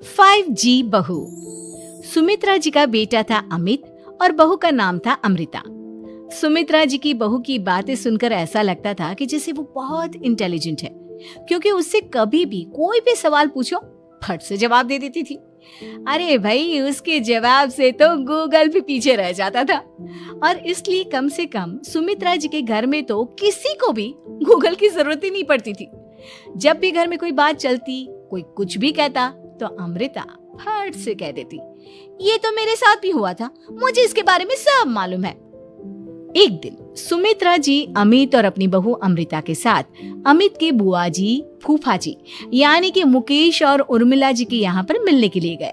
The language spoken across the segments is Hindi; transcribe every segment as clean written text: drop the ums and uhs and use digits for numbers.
5G बहू। सुमित्रा जी का बेटा था अमित और बहू का नाम था अमृता। सुमित्रा जी की बहू की बातें सुनकर ऐसा लगता था कि जैसे वो बहुत इंटेलिजेंट है, क्योंकि उससे कभी भी कोई भी सवाल पूछो फट से जवाब दे देती थी। अरे भाई, उसके जवाब से तो गूगल भी पीछे रह जाता था। और इसलिए कम से कम सुमित्रा जी के घर में तो किसी को भी गूगल की जरूरत ही नहीं पड़ती थी। जब भी घर में कोई बात चलती, कोई कुछ भी कहता, तो अमृता फट से कह देती, ये तो मेरे साथ भी हुआ था, मुझे इसके बारे में सब मालूम है। एक दिन सुमित्रा जी अमित और अपनी बहू अमृता के साथ अमित के बुआ जी, फूफा जी यानी कि मुकेश और उर्मिला जी के यहाँ पर मिलने के लिए गए।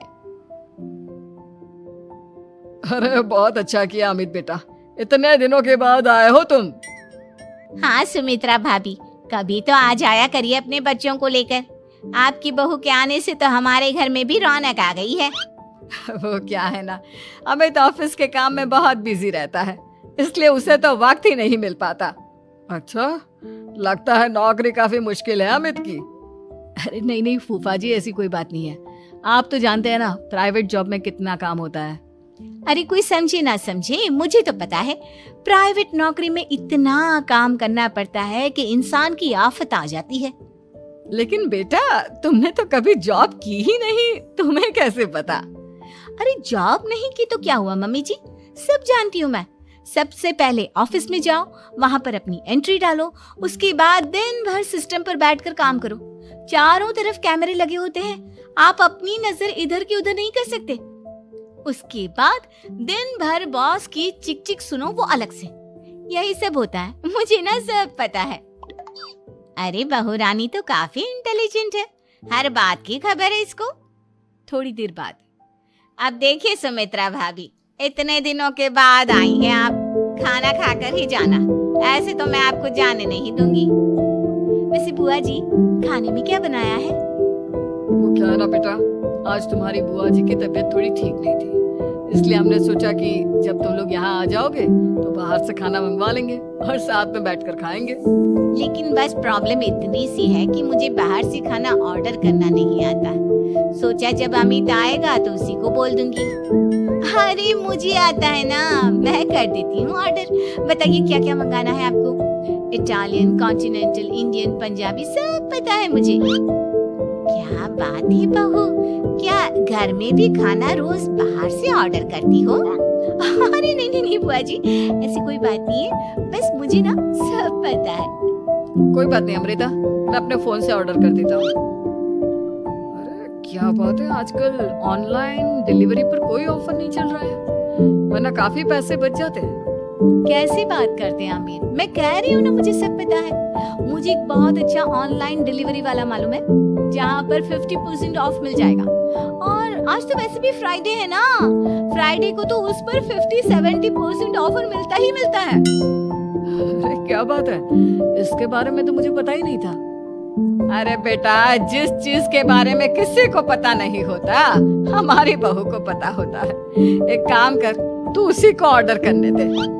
अरे बहुत अच्छा किया अमित बेटा, इतने दिनों के बाद आए हो तुम। हाँ सुमित्रा भाभी, कभी तो आ जाया करिए अपने बच्चों को लेकर। आपकी बहू के आने से तो हमारे घर में भी रौनक आ गई है। वो क्या है ना, अमित ऑफिस के काम में बहुत बिजी रहता है, इसलिए उसे तो वक्त ही नहीं मिल पाता। अच्छा, लगता है नौकरी काफी मुश्किल है अमित की। अरे नहीं फूफा जी, ऐसी कोई बात नहीं है। आप तो जानते हैं ना प्राइवेट जॉब में कितना काम होता है। अरे कोई समझे ना समझे, मुझे तो पता है प्राइवेट नौकरी में इतना काम करना पड़ता है कि इंसान की आफत आ जाती है। लेकिन बेटा, तुमने तो कभी जॉब की ही नहीं, तुम्हें कैसे पता? अरे जॉब नहीं की तो क्या हुआ मम्मी जी, सब जानती हूँ मैं। सबसे पहले ऑफिस में जाओ, वहाँ पर अपनी एंट्री डालो, उसके बाद दिन भर सिस्टम पर बैठकर काम करो। चारों तरफ कैमरे लगे होते हैं, आप अपनी नजर इधर की उधर नहीं कर सकते। उसके बाद दिन भर बॉस की चिक चिक सुनो, वो अलग से। यही सब होता है, मुझे ना सब पता है। अरे बहू रानी तो काफी इंटेलिजेंट है, हर बात की खबर है इसको। थोड़ी देर बाद, अब देखिए सुमित्रा भाभी, इतने दिनों के बाद आई हैं आप, खाना खाकर ही जाना, ऐसे तो मैं आपको जाने नहीं दूंगी। वैसे बुआ जी, खाने में क्या बनाया है? वो क्या है ना बेटा, आज तुम्हारी बुआ जी की तबीयत थोड़ी ठीक नहीं थी, इसलिए हमने सोचा कि जब तुम लोग यहाँ आ जाओगे तो बाहर से खाना मंगवा लेंगे और साथ में बैठकर खाएंगे। लेकिन बस प्रॉब्लम इतनी सी है कि मुझे बाहर से खाना ऑर्डर करना नहीं आता। सोचा जब अमित आएगा तो उसी को बोल दूंगी। अरे मुझे आता है ना, मैं कर देती हूँ ऑर्डर। बताइए क्या क्या मंगाना है आपको? इटालियन, कॉन्टिनेंटल, इंडियन, पंजाबी, सब पता है मुझे। क्या बात है बहू, क्या घर में भी खाना रोज बाहर से ऑर्डर करती हो? अरे नहीं बुआ जी, ऐसी कोई बात नहीं है, बस मुझे ना सब पता है। कोई बात नहीं अमृता, मैं अपने फोन से ऑर्डर कर देता हूँ। अरे क्या बात है, आजकल ऑनलाइन डिलीवरी पर कोई ऑफर नहीं चल रहा है, वरना काफी पैसे बच जाते हैं। कैसी बात करते हैं आमिर, मैं कह रही हूँ ना मुझे सब पता है। मुझे एक बहुत अच्छा ऑनलाइन डिलीवरी वाला मालूम है, जहाँ पर 50% ऑफ मिल जाएगा। और आज तो वैसे भी फ्राइडे है ना, फ्राइडे को तो उस पर 50-70% ऑफर मिलता ही मिलता है। अरे क्या बात है, इसके बारे में तो मुझे पता ही नहीं था। अरे बेटा, जिस चीज के बारे में किसी को पता नहीं होता, हमारी बहू को पता होता है। एक काम कर, तू उसी को ऑर्डर करने दे।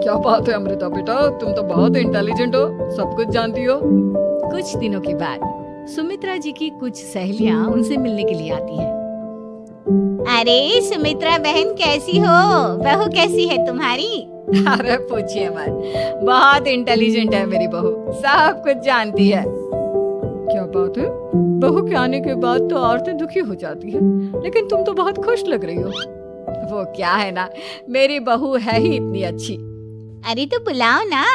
क्या बात है अमृता बेटा, तुम तो बहुत इंटेलिजेंट हो, सब कुछ जानती हो। कुछ दिनों के बाद सुमित्रा जी की कुछ सहेलियां उनसे मिलने के लिए आती हैं। अरे सुमित्रा बहन कैसी हो, बहू कैसी है तुम्हारी? अरे पूछिए मत, बहुत इंटेलिजेंट है मेरी बहू, सब कुछ जानती है। क्या बात है, बहू के आने के बाद तो औरतें दुखी हो जाती है, लेकिन तुम तो बहुत खुश लग रही हो। वो क्या है ना, मेरी बहू है ही इतनी अच्छी। अरे तो बुलाओ ना,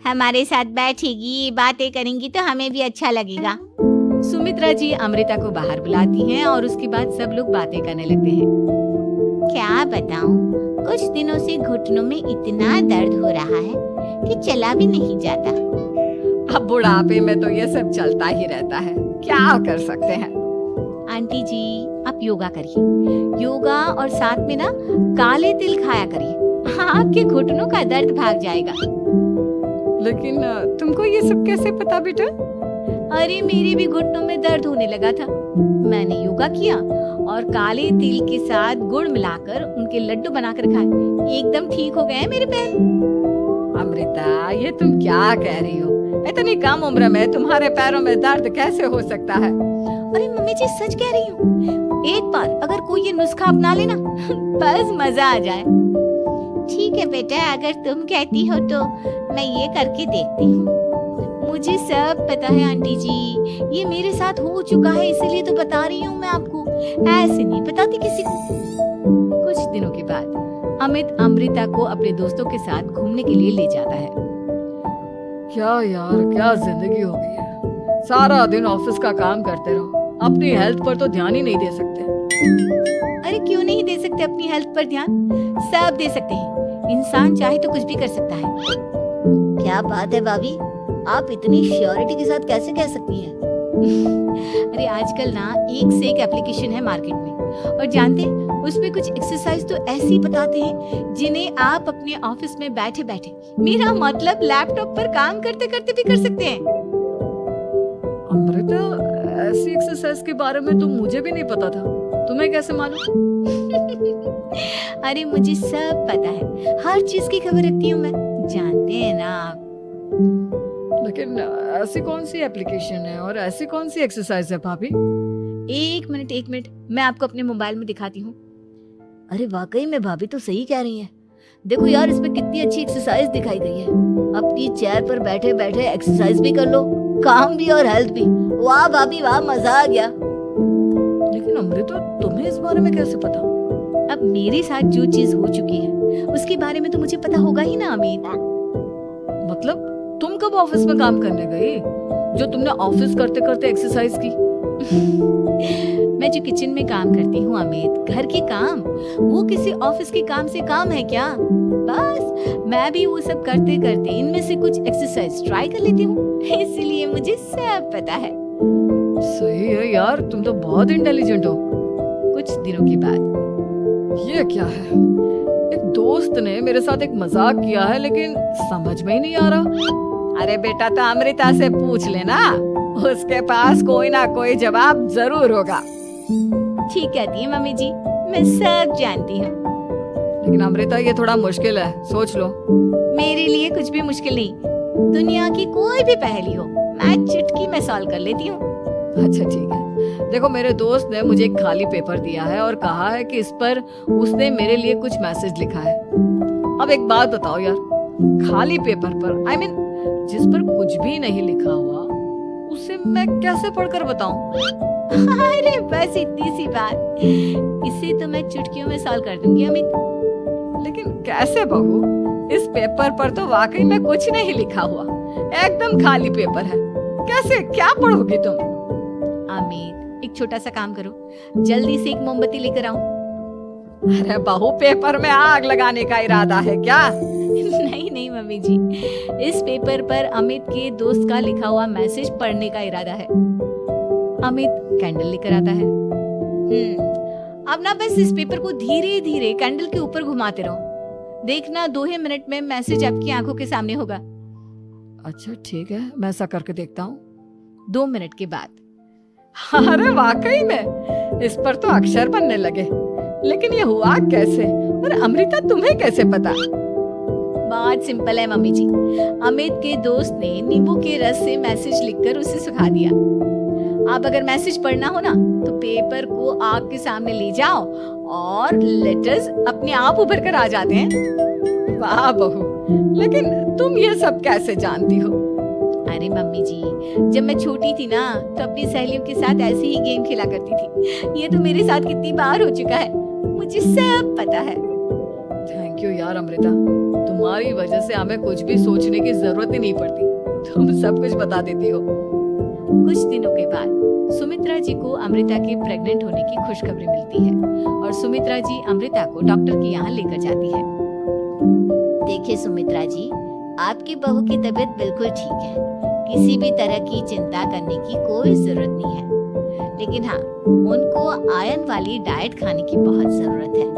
हमारे साथ बैठेगी, बातें करेंगी तो हमें भी अच्छा लगेगा। सुमित्रा जी अमृता को बाहर बुलाती हैं और उसके बाद सब लोग बातें करने लगते हैं। क्या बताऊं, कुछ दिनों से घुटनों में इतना दर्द हो रहा है कि चला भी नहीं जाता। अब बुढ़ापे में तो ये सब चलता ही रहता है, क्या कर सकते हैं। आंटी जी, आप योगा करिए, योगा और साथ में ना काले तिल खाया करिए, आपके घुटनों का दर्द भाग जाएगा। लेकिन तुमको ये सब कैसे पता बेटा? अरे मेरे भी घुटनों में दर्द होने लगा था, मैंने योगा किया और काले तिल के साथ गुड़ मिलाकर उनके लड्डू बनाकर खाए, एकदम ठीक हो गए हैं मेरे पैर। अमृता, ये तुम क्या कह रही हो? इतनी कम उम्र में तुम्हारे पैरों में दर्द कैसे हो सकता है? अरे मम्मी जी सच कह रही हूँ, एक बार अगर कोई ये नुस्खा अपना लेना बस मजा आ जाए। ठीक है बेटा, अगर तुम कहती हो तो मैं ये करके देखती हूँ। मुझे सब पता है आंटी जी, ये मेरे साथ हो चुका है इसीलिए तो बता रही हूँ मैं आपको, ऐसे नहीं बताती किसी को। कुछ दिनों के बाद अमित अमृता को अपने दोस्तों के साथ घूमने के लिए ले जाता है। क्या यार, क्या जिंदगी हो गई है। सारा दिन ऑफिस का काम करते रहो, अपनी हेल्थ पर तो ध्यान ही नहीं दे सकते। अरे क्यों नहीं दे सकते अपनी हेल्थ पर ध्यान, सब दे सकते हैं। इंसान चाहे तो कुछ भी कर सकता है। क्या बात है भाभी, आप इतनी श्योरिटी के साथ कैसे कह सकती हैं? अरे आजकल ना एक से एक एप्लीकेशन है मार्केट में, और जानते हैं उसमें कुछ एक्सरसाइज तो ऐसी बताते हैं जिन्हें आप अपने ऑफिस में बैठे बैठे, मेरा मतलब लैपटॉप पर काम करते करते भी कर सकते हैं। अमृता, ऐसी एक्सरसाइज के बारे में तो मुझे भी नहीं पता था, तुम्हें कैसे मालूम? अरे मुझे सब पता है, हर चीज की खबर रखती हूँ मैं, जानते हैं ना आप। लेकिन ऐसी कौन सी एप्लीकेशन है और ऐसी कौन सी एक्सरसाइज है भाभी? एक मिनट, मैं आपको अपने मोबाइल में दिखाती हूँ। अरे वाकई में भाभी तो सही कह रही हैं। देखो यार, इसमें कितनी अच्छी एक्सरसाइज दिखाई गई है। अपनी चेयर पर बैठे बैठे एक्सरसाइज भी कर लो, काम भी और हेल्थ भी। वाह भाभी वाह, मजा आ गया। लेकिन अमृता, तुम्हें इस बारे में कैसे पता? अब मेरे साथ जो चीज हो चुकी है उसके बारे में तो मुझे पता होगा ही ना अमित। मतलब तुम कब ऑफिस में काम करने गई जो तुमने ऑफिस करते करते एक्सरसाइज की? मैं जो किचन में काम करती हूँ अमित, घर के काम, वो किसी ऑफिस के काम से काम है क्या? बस मैं भी वो सब करते करते इनमें से कुछ एक्सरसाइज ट्राई कर लेती हूँ, इसीलिए मुझे सब पता है। सही है यार, तुम तो बहुत इंटेलिजेंट हो। कुछ दिनों के बाद ये क्या है? एक दोस्त ने मेरे साथ एक मजाक किया है, लेकिन समझ में ही नहीं आ रहा। अरे बेटा, तो अमृता से पूछ लेना, उसके पास कोई ना कोई जवाब जरूर होगा। ठीक कहती है मम्मी जी, मैं सब जानती हूँ। लेकिन अमृता, ये थोड़ा मुश्किल है, सोच लो। मेरे लिए कुछ भी मुश्किल नहीं, दुनिया की कोई भी पहेली हो मैं चुटकी में सॉल्व कर लेती हूँ। अच्छा ठीक है, देखो मेरे दोस्त ने मुझे एक खाली पेपर दिया है और कहा है कि इस पर उसने मेरे लिए कुछ मैसेज लिखा है। अब एक बात बताओ यार, खाली पेपर पर, I mean, जिस पर कुछ भी नहीं लिखा हुआ, उसे मैं कैसे पढ़कर बताऊं? अरे बस इतनी सी बात, इसे तो मैं चुटकियों में सॉल्व कर दूंगी अमित। लेकिन कैसे बहू? इस पेपर पर तो वाकई में कुछ नहीं लिखा हुआ, एकदम खाली पेपर है, कैसे, क्या पढ़ोगी तुम? अमित, एक छोटा सा काम करो, जल्दी से एक मोमबत्ती लेकर आओ। अरे बहू, पेपर में आग लगाने का इरादा है क्या? नहीं मम्मी जी, इस पेपर पर अमित के दोस्त का लिखा हुआ मैसेज पढ़ने का इरादा है। अमित कैंडल लेकर आता है। अब ना बस इस पेपर को धीरे धीरे कैंडल के ऊपर घुमाते रहो, देखना 2 ही मिनट में मैसेज आपकी आंखों के सामने होगा। अच्छा ठीक है, मैं ऐसा करके देखता हूँ। 2 मिनट के बाद, अरे वाकई में इस पर तो अक्षर बनने लगे, लेकिन ये हुआ कैसे? और अमृता, तुम्हें कैसे पता? बात सिंपल है मम्मी जी, अमित के दोस्त ने नींबू के रस से मैसेज लिखकर उसे सुखा दिया। आप अगर मैसेज पढ़ना हो ना, तो पेपर को आग के सामने ले जाओ और लेटर्स अपने आप उभर कर आ जाते हैं। वाह बहू, लेकिन तुम ये सब कैसे जानती हो? अरे मम्मी जी, जब मैं छोटी थी ना, तो अपनी सहेलियों के साथ ऐसे ही गेम खेला करती थी। ये तो मेरे साथ कितनी बार हो चुका है, मुझे सब पता है। थैंक यू यार अमृता, तुम्हारी वजह से हमें कुछ भी सोचने की जरूरत ही नहीं पड़ती, तुम सब कुछ बता देती हो। कुछ दिनों के बाद सुमित्रा जी को अमृता के प्रेग्नेंट होने की खुशखबरी मिलती है और सुमित्रा जी अमृता को डॉक्टर के यहाँ लेकर जाती है। देखिए सुमित्रा जी, आपकी बहू की तबीयत बिल्कुल ठीक है, किसी भी तरह की चिंता करने की कोई जरूरत नहीं है। लेकिन हाँ, उनको आयरन वाली डाइट खाने की बहुत जरूरत है।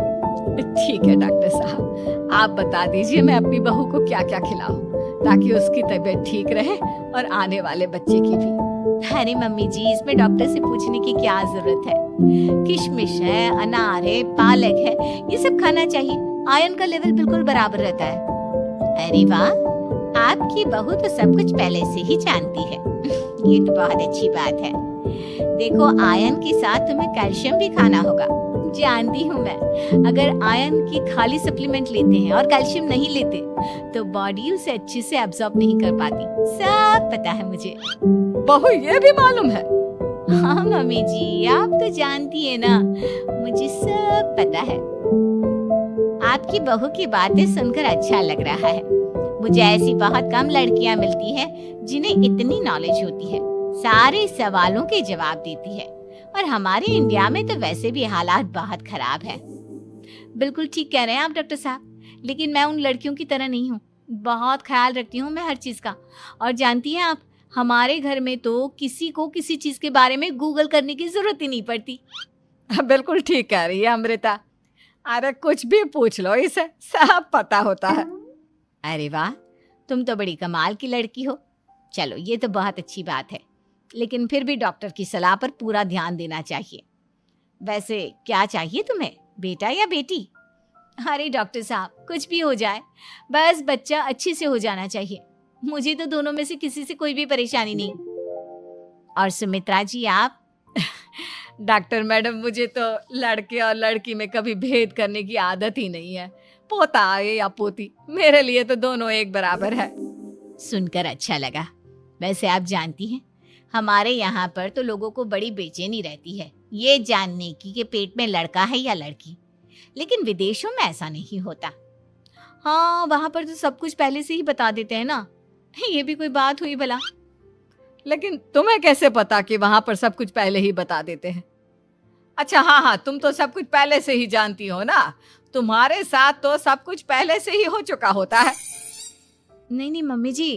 ठीक है डॉक्टर साहब, आप बता दीजिए मैं अपनी बहू को क्या क्या खिलाऊं ताकि उसकी तबीयत ठीक रहे और आने वाले बच्चे की भी। अरे मम्मी जी, इसमें डॉक्टर से पूछने की क्या जरूरत है? किशमिश है, अनार है, पालक है, ये सब खाना चाहिए, आयरन का लेवल बिल्कुल बराबर रहता है। अरे वाह, आपकी बहू तो सब कुछ पहले से ही जानती है। ये तो बहुत अच्छी बात है। देखो, आयरन के साथ तुम्हें कैल्शियम भी खाना होगा। जानती हूँ मैं, अगर आयरन की खाली सप्लीमेंट लेते हैं और कैल्शियम नहीं लेते तो बॉडी उसे अच्छे से एब्जॉर्ब नहीं कर पाती। सब पता है मुझे। बहू ये भी मालूम है? हाँ मम्मी जी, आप तो जानती है ना, मुझे सब पता है। आपकी बहू की बातें सुनकर अच्छा लग रहा है। मुझे ऐसी बहुत कम लड़कियां मिलती हैं जिन्हें इतनी नॉलेज होती है, सारे सवालों के जवाब देती है। और हमारे इंडिया में तो वैसे भी हालात बहुत खराब है। बिल्कुल ठीक कह रहे हैं आप डॉक्टर साहब, लेकिन मैं उन लड़कियों की तरह नहीं हूँ। बहुत ख्याल रखती हूँ मैं हर चीज़ का। और जानती हैं आप, हमारे घर में तो किसी को किसी चीज़ के बारे में गूगल करने की ज़रूरत ही नहीं पड़ती। बिल्कुल ठीक कह रही है अमृता। अरे कुछ भी पूछ लो, इसे सब पता होता है। अरे वाह, तुम तो बड़ी कमाल की लड़की हो। चलो, ये तो बहुत अच्छी बात है, लेकिन फिर भी डॉक्टर की सलाह पर पूरा ध्यान देना चाहिए। वैसे क्या चाहिए तुम्हें, बेटा या बेटी? अरे डॉक्टर साहब, कुछ भी हो जाए, बस बच्चा अच्छे से हो जाना चाहिए। मुझे तो दोनों में से किसी से कोई भी परेशानी नहीं। और सुमित्रा जी, आप? डॉक्टर मैडम, मुझे तो लड़के और लड़की में कभी भेद करने की आदत ही नहीं है। पोता आए या पोती, मेरे लिए तो दोनों एक बराबर है। सुनकर अच्छा लगा। वैसे आप जानती हैं, हमारे यहाँ पर तो लोगों को बड़ी बेचैनी रहती है ये जानने की कि पेट में लड़का है या लड़की, लेकिन विदेशों में ऐसा नहीं होता। हाँ, वहाँ पर तो सब कुछ पहले से ही बता देते हैं ना। ये भी कोई बात हुई भला? लेकिन तुम्हें कैसे पता कि वहां पर सब कुछ पहले ही बता देते हैं? अच्छा हाँ, तुम तो सब कुछ पहले से ही जानती हो ना। तुम्हारे साथ तो सब कुछ पहले से ही हो चुका होता है। नहीं मम्मी जी,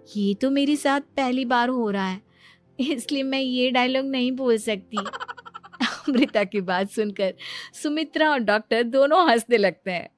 ये तो मेरे साथ पहली बार हो रहा है, इसलिए मैं ये डायलॉग नहीं बोल सकती। अमृता की बात सुनकर सुमित्रा और डॉक्टर दोनों हंसने लगते हैं।